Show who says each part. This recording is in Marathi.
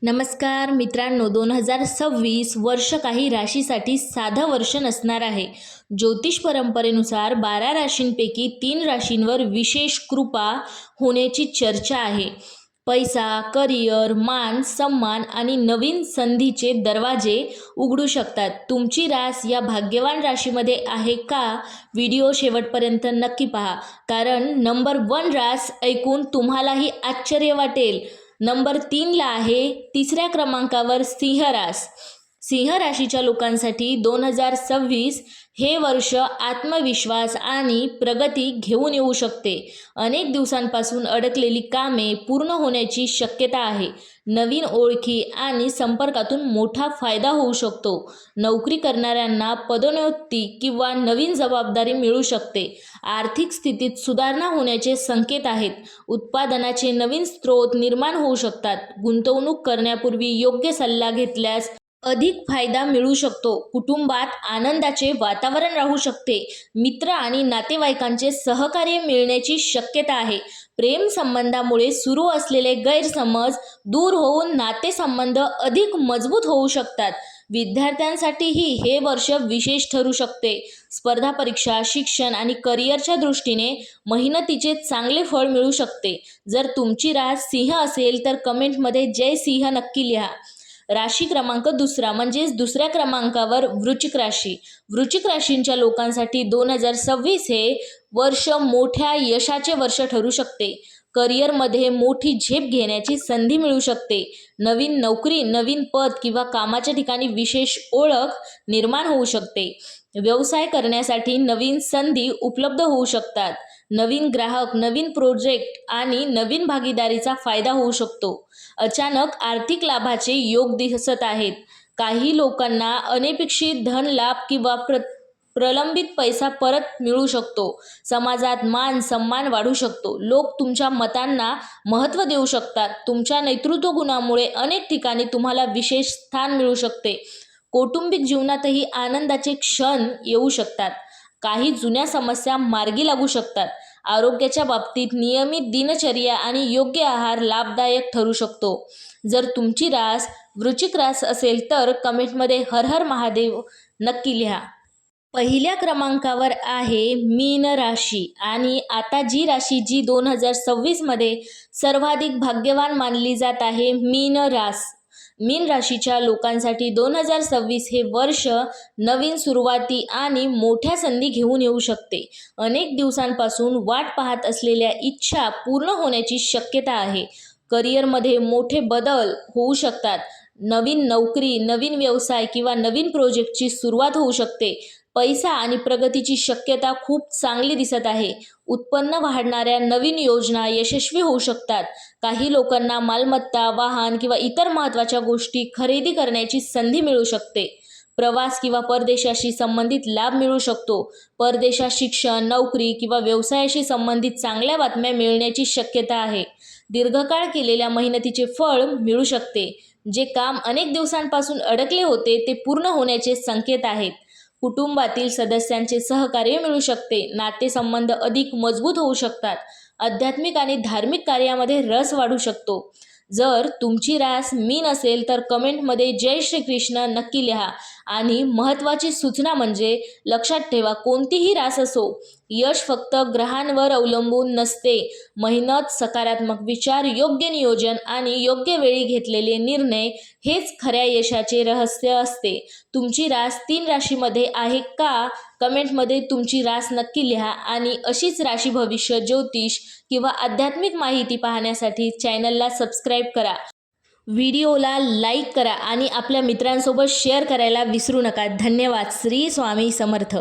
Speaker 1: नमस्कार मित्रांनो, 2026 वर्ष काही राशीसाठी साधं वर्ष नसणार आहे. ज्योतिष परंपरेनुसार 12 राशींपैकी 3 राशींवर विशेष कृपा होण्याची चर्चा आहे. पैसा, करिअर, मान, सन्मान आणि नवीन संधीचे दरवाजे उघडू शकतात. तुमची रास या भाग्यवान राशीमध्ये आहे का? व्हिडिओ शेवटपर्यंत नक्की पहा, कारण नंबर 1 रास ऐकून तुम्हालाही आश्चर्य वाटेल. नंबर 3 ला आहे. तिसऱ्या क्रमांकावर सिंह रास. सिंह राशीच्या लोकांसाठी 2026 हे वर्ष आत्मविश्वास आणि प्रगती घेऊन येऊ शकते. अनेक दिवसांपासून अडकलेली कामे पूर्ण होण्याची शक्यता आहे. नवीन ओळखी आणि संपर्कातून मोठा फायदा होऊ शकतो. नोकरी करणाऱ्यांना पदोन्नती किंवा नवीन जबाबदारी मिळू शकते. आर्थिक स्थितीत सुधारणा होण्याचे संकेत आहेत. उत्पादनाचे नवीन स्रोत निर्माण होऊ शकतात. गुंतवणूक करण्यापूर्वी योग्य सल्ला घेतल्यास अधिक फायदा मिळू शकतो. कुटुंबात आनंदाचे वातावरण राहू शकते. मित्र आणि नातेवाईकांचे सहकार्य मिळण्याची शक्यता आहे. प्रेम संबंधामुळे सुरू असलेले गैरसमज दूर होऊन नातेसंबंध अधिक मजबूत होऊ शकतात. विद्यार्थ्यांसाठीही हे वर्ष विशेष ठरू शकते. स्पर्धा परीक्षा, शिक्षण आणि करिअरच्या दृष्टीने मेहनतीचे चांगले फळ मिळू शकते. जर तुमची रास सिंह असेल तर कमेंटमध्ये जय सिंह नक्की लिहा. राशी क्रमांक दुसरा म्हणजेच दुसऱ्या क्रमांकावर वृश्चिक राशी. वृश्चिक राशींच्या लोकांसाठी 2026 हे वर्ष मोठ्या यशाचे वर्ष ठरू शकते. करिअरमध्ये मोठी झेप घेण्याची संधी मिळू शकते. नवीन नोकरी, नवीन पद किंवा कामाच्या ठिकाणी विशेष ओळख निर्माण होऊ शकते. व्यवसाय करण्यासाठी नवीन संधी उपलब्ध होऊ शकतात. नवीन ग्राहक, नवीन प्रोजेक्ट आणि नवीन भागीदारीचा फायदा होऊ शकतो. अचानक आर्थिक लाभाचे योग दिसत आहेत. काही लोकांना अनपेक्षित धन लाभ किंवा प्रलंबित पैसा परत मिळू शकतो. समाजात मान सन्मान वाढू शकतो. लोक तुमच्या मतांना महत्त्व देऊ शकतात. तुमच्या नेतृत्व गुणामुळे अनेक ठिकाणी तुम्हाला विशेष स्थान मिळू शकते. कौटुंबिक जीवनातही आनंदाचे क्षण येऊ शकतात. काही जुन्या समस्या मार्गी लागू शकतात. आरोग्याच्या बाबतीत नियमित दिनचर्या आणि योग्य आहार लाभदायक ठरू शकतो. जर तुमची रास वृश्चिक रास असेल तर कमेंटमध्ये हर हर महादेव नक्की लिहा. पहिल्या क्रमांकावर आहे मीन राशी. आणि आता जी राशी जी 2026 मध्ये सर्वाधिक भाग्यवान मानली जात आहे, मीन रास. मीन राशीच्या लोकांसाठी 2026 हे वर्ष नवीन सुरुवाती आणि मोठ्या संधी घेऊन येऊ शकते. अनेक दिवसांपासून वाट पाहत असलेल्या इच्छा पूर्ण होण्याची शक्यता आहे. करिअरमध्ये मोठे बदल होऊ शकतात. नवीन नोकरी, नवीन व्यवसाय किंवा नवीन प्रोजेक्टची सुरुवात होऊ शकते. पैसा आणि प्रगतीची शक्यता खूप चांगली दिसत आहे. उत्पन्न वाढणाऱ्या नवीन योजना यशस्वी होऊ शकतात. काही लोकांना मालमत्ता, वाहन किंवा इतर महत्त्वाच्या गोष्टी खरेदी करण्याची संधी मिळू शकते. प्रवास किंवा परदेशाशी संबंधित लाभ मिळू शकतो. परदेशात शिक्षण, नोकरी किंवा व्यवसायाशी संबंधित चांगल्या बातम्या मिळण्याची शक्यता आहे. दीर्घकाळ केलेल्या मेहनतीचे फळ मिळू शकते. जे काम अनेक दिवसांपासून अडकले होते ते पूर्ण होण्याचे संकेत आहेत. कुटुंबातील सदस्यांचे सहकार्य मिळू शकते. नातेसंबंध अधिक मजबूत होऊ शकतात. आध्यात्मिक आणि धार्मिक कार्यामध्ये रस वाढू शकतो. जर तुमची रास मीन असेल तर कमेंटमध्ये जय श्रीकृष्ण नक्की लिहा. आणि महत्त्वाची सूचना म्हणजे लक्षात ठेवा, कोणतीही रास असो, यश फक्त ग्रहांवर अवलंबून नसते. मेहनत, सकारात्मक विचार, योग्य नियोजन आणि योग्य वेळी घेतलेले निर्णय हेच खऱ्या यशाचे रहस्य असते. तुमची रास 3 राशीमध्ये आहे का? कमेंटमध्ये तुमची रास नक्की लिहा. आणि अशीच राशी भविष्य, ज्योतिष किंवा आध्यात्मिक माहिती पाहण्यासाठी चॅनलला सबस्क्राईब करा. व्हिडिओला लाईक करा आणि आपल्या मित्रांसोबत शेअर करायला विसरू नका. धन्यवाद. श्री स्वामी समर्थ.